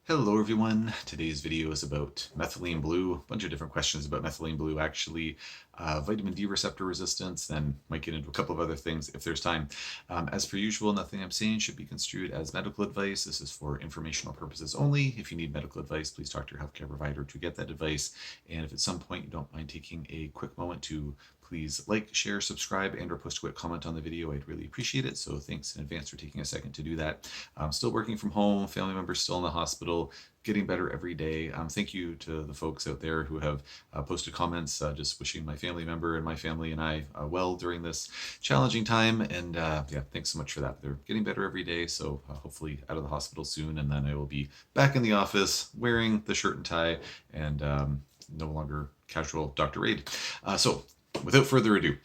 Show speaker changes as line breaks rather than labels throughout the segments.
Hello everyone, today's video is about methylene blue, a bunch of different questions about methylene blue actually, vitamin D receptor resistance, then might get into a couple of other things if there's time. As per usual, nothing I'm saying should be construed as medical advice. This is for informational purposes only. If you need medical advice, please talk to your healthcare provider to get that advice. And if at some point you don't mind taking a quick moment to please like, share, subscribe, and or post a quick comment on the video. I'd really appreciate it. So thanks in advance for taking a second to do that. I'm still working from home, family members still in the hospital, getting better every day. Thank you to the folks out there who have posted comments, just wishing my family member and my family and I well during this challenging time. And yeah, thanks so much for that. They're getting better every day. So hopefully out of the hospital soon. And then I will be back in the office wearing the shirt and tie and no longer casual Dr. Raid. So without further ado,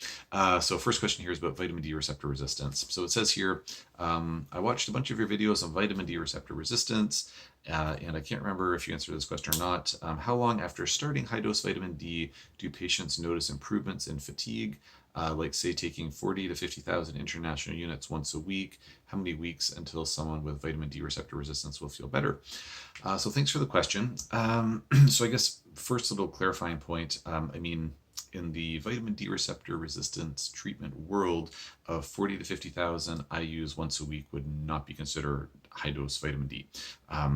so first question here is about vitamin D receptor resistance. So it says here, I watched a bunch of your videos on vitamin D receptor resistance, and I can't remember if you answered this question or not. How long after starting high-dose vitamin D do patients notice improvements in fatigue, like say taking 40 to 50,000 international units once a week? How many weeks until someone with vitamin D receptor resistance will feel better? So thanks for the question. So I guess first little clarifying point, in the vitamin D receptor resistance treatment world, of 40 to 50,000 IUs once a week would not be considered high dose vitamin D.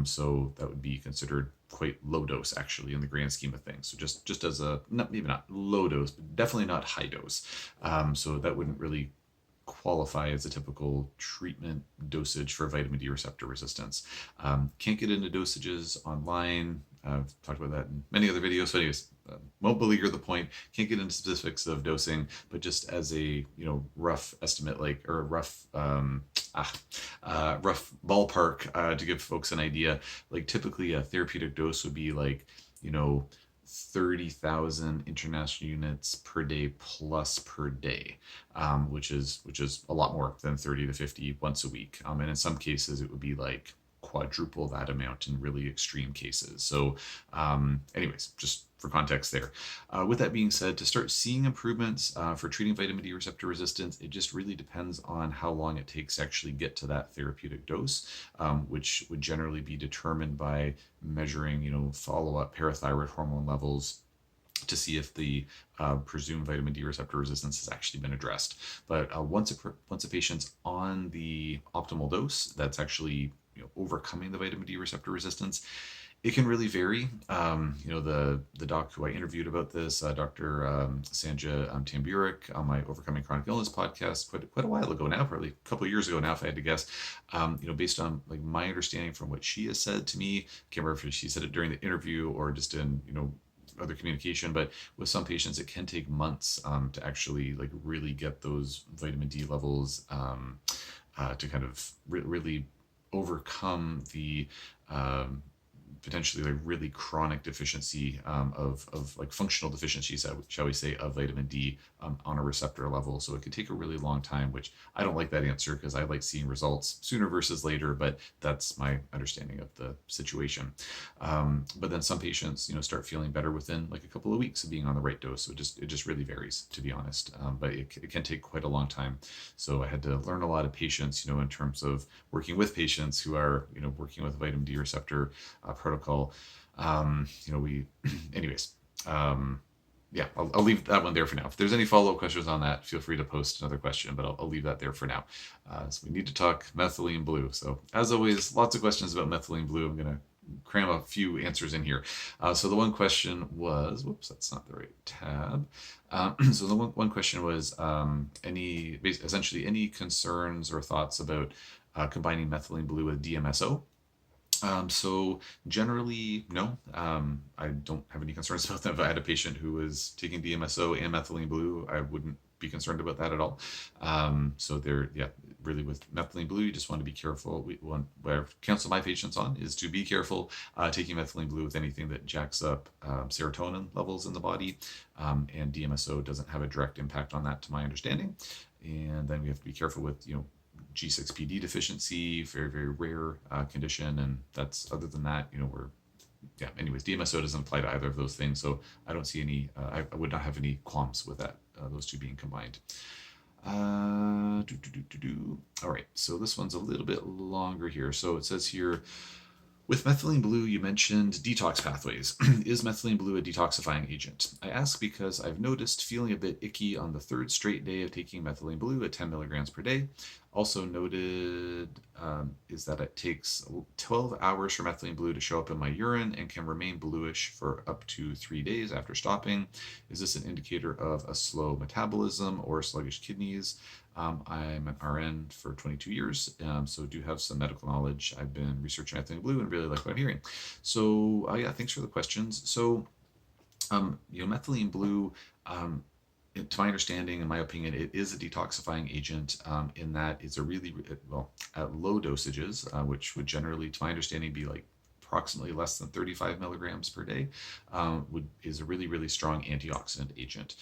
So that would be considered quite low dose actually in the grand scheme of things. So just as a, maybe not low dose, but definitely not high dose. So that wouldn't really qualify as a typical treatment dosage for vitamin D receptor resistance. Can't get into dosages online. I've talked about that in many other videos. So anyways, won't beleaguer the point. Can't get into specifics of dosing, but just as a rough estimate, or a rough rough ballpark to give folks an idea. Like typically a therapeutic dose would be 30,000 international units per day plus per day, which is a lot more than 30 to 50 once a week. And in some cases, it would be like quadruple that amount in really extreme cases. So anyways, just for context there. With that being said, to start seeing improvements for treating vitamin D receptor resistance, it just really depends on how long it takes to actually get to that therapeutic dose, which would generally be determined by measuring, follow-up parathyroid hormone levels to see if the presumed vitamin D receptor resistance has actually been addressed. But once a patient's on the optimal dose, that's actually overcoming the vitamin D receptor resistance, it can really vary. The doc who I interviewed about this, Dr. Sanja Tamburik, on my Overcoming Chronic Illness podcast quite a while ago now, probably a couple of years ago now, if I had to guess. Based on my understanding from what she has said to me, I can't remember if she said it during the interview or just in other communication, but with some patients it can take months to actually really get those vitamin D levels to kind of really overcome the potentially really chronic deficiency of functional deficiencies, shall we say, of vitamin D on a receptor level. So it could take a really long time, which I don't like that answer because I like seeing results sooner versus later, but that's my understanding of the situation. But then some patients, start feeling better within a couple of weeks of being on the right dose. So it just really varies, to be honest. But it can take quite a long time. So I had to learn a lot of patience, in terms of working with patients who are, working with vitamin D receptor protocol. Anyways, yeah, I'll leave that one there for now. If there's any follow-up questions on that, feel free to post another question, but I'll leave that there for now. So we need to talk methylene blue. So as always, lots of questions about methylene blue. I'm going to cram a few answers in here. So the one question was, whoops, that's not the right tab. So the one question was essentially any concerns or thoughts about combining methylene blue with DMSO? So generally, no, I don't have any concerns about that. If I had a patient who was taking DMSO and methylene blue, I wouldn't be concerned about that at all. So really with methylene blue, you just want to be careful. What I counsel my patients on is to be careful taking methylene blue with anything that jacks up serotonin levels in the body, and DMSO doesn't have a direct impact on that, to my understanding. And then we have to be careful with, G6PD deficiency, very, very rare condition. And that's, other than that, anyways, DMSO doesn't apply to either of those things. So I don't see any, I would not have any qualms with that, those two being combined. All right, so this one's a little bit longer here. So it says here, With methylene blue, you mentioned detox pathways. Is methylene blue a detoxifying agent? I ask because I've noticed feeling a bit icky on the third straight day of taking methylene blue at 10 milligrams per day. Also noted is that it takes 12 hours for methylene blue to show up in my urine and can remain bluish for up to 3 days after stopping. Is this an indicator of a slow metabolism or sluggish kidneys? I'm an RN for 22 years, so do have some medical knowledge. I've been researching methylene blue and really like what I'm hearing. So yeah, thanks for the questions. So methylene blue, to my understanding, in my opinion, it is a detoxifying agent in that it's a really, well, at low dosages, which would generally, to my understanding, be like approximately less than 35 milligrams per day, is a really, really strong antioxidant agent.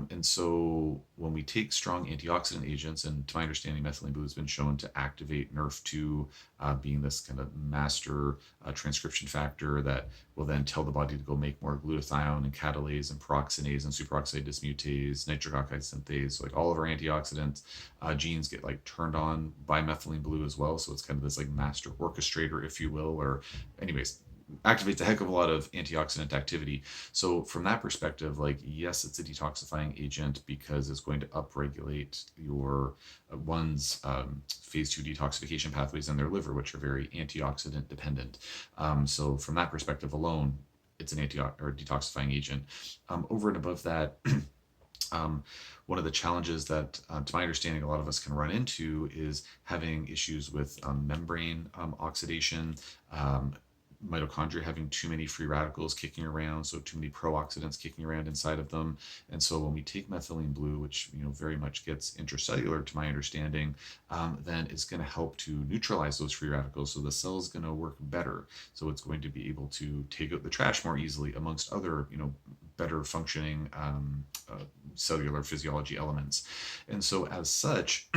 And so when we take strong antioxidant agents, and to my understanding, methylene blue has been shown to activate NRF2, being this kind of master transcription factor that will then tell the body to go make more glutathione and catalase and peroxinase and superoxide dismutase, nitric oxide synthase. So like all of our antioxidant genes get like turned on by methylene blue as well. So it's kind of this like master orchestrator, if you will, or anyways, activates a heck of a lot of antioxidant activity. So from that perspective, like, yes, it's a detoxifying agent because it's going to upregulate your one's phase 2 detoxification pathways in their liver, which are very antioxidant dependent. So from that perspective alone, it's an detoxifying agent. Over and above that, one of the challenges that, to my understanding, a lot of us can run into is having issues with membrane oxidation, mitochondria having too many free radicals kicking around, so too many pro-oxidants kicking around inside of them. And so when we take methylene blue, which very much gets intracellular to my understanding, then it's going to help to neutralize those free radicals. So the cell is going to work better. So it's going to be able to take out the trash more easily, amongst other better functioning cellular physiology elements. And so as such,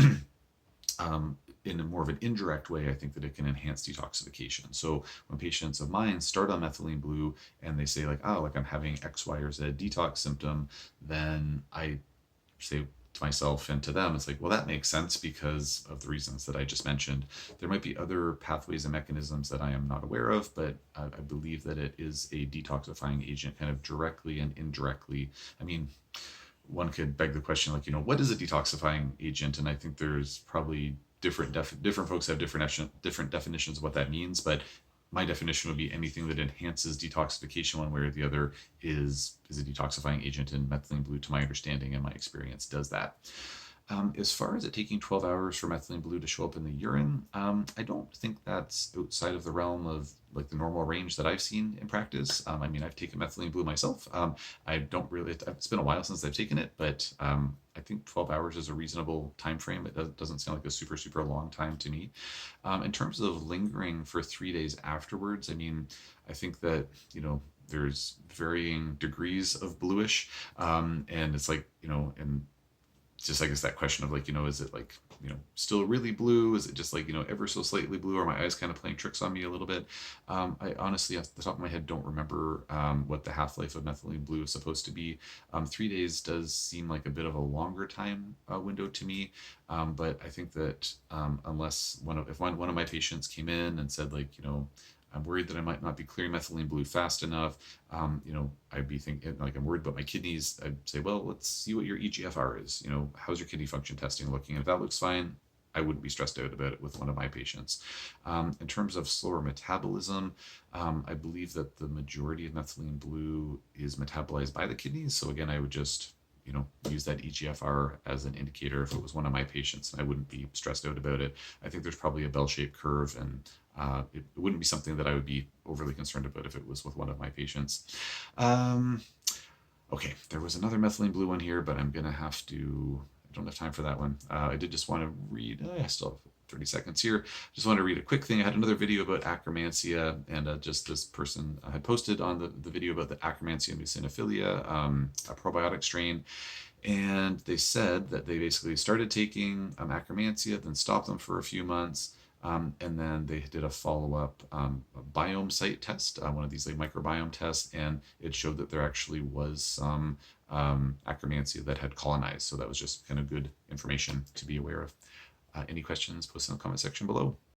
in a more of an indirect way, I think that it can enhance detoxification. So when patients of mine start on methylene blue and they say like, oh, like I'm having X, Y, or Z detox symptom, then I say to myself and to them, it's like, well, that makes sense because of the reasons that I just mentioned. There might be other pathways and mechanisms that I am not aware of, but I believe that it is a detoxifying agent, kind of directly and indirectly. I mean, one could beg the question, like, what is a detoxifying agent? And I think there's probably different folks have different definitions of what that means, but my definition would be anything that enhances detoxification one way or the other is a detoxifying agent, and methylene blue, to my understanding and my experience, does that. As far as it taking 12 hours for methylene blue to show up in the urine, I don't think that's outside of the realm of like the normal range that I've seen in practice. I mean, I've taken methylene blue myself. I don't really, it's been a while since I've taken it, but I think 12 hours is a reasonable time frame. It doesn't sound like a super, super long time to me. In terms of lingering for 3 days afterwards, I mean, I think that, there's varying degrees of bluish, and it's like, and just, I guess, that question of like, is it like, still really blue? Is it just like, ever so slightly blue? Or my eyes kind of playing tricks on me a little bit? I honestly, off the top of my head, don't remember what the half-life of methylene blue is supposed to be. 3 days does seem like a bit of a longer time window to me. But I think that unless if one of my patients came in and said like, I'm worried that I might not be clearing methylene blue fast enough. I'd be thinking like, I'm worried about my kidneys. I'd say, well, let's see what your EGFR is. How's your kidney function testing looking? And if that looks fine, I wouldn't be stressed out about it with one of my patients. In terms of slower metabolism, I believe that the majority of methylene blue is metabolized by the kidneys. So again, I would just use that EGFR as an indicator if it was one of my patients, and I wouldn't be stressed out about it. I think there's probably a bell-shaped curve, and it wouldn't be something that I would be overly concerned about if it was with one of my patients. Okay, there was another methylene blue one here, but I'm gonna have to, I don't have time for that one. I did just want to read, I still have 30 seconds here. Just want to read a quick thing. I had another video about Akkermansia, and just this person had posted on the video about the Akkermansia muciniphila, a probiotic strain. And they said that they basically started taking Akkermansia, then stopped them for a few months, and then they did a follow-up biome site test, one of these like microbiome tests, and it showed that there actually was some Akkermansia that had colonized. So that was just kind of good information to be aware of. Any questions, post in the comment section below.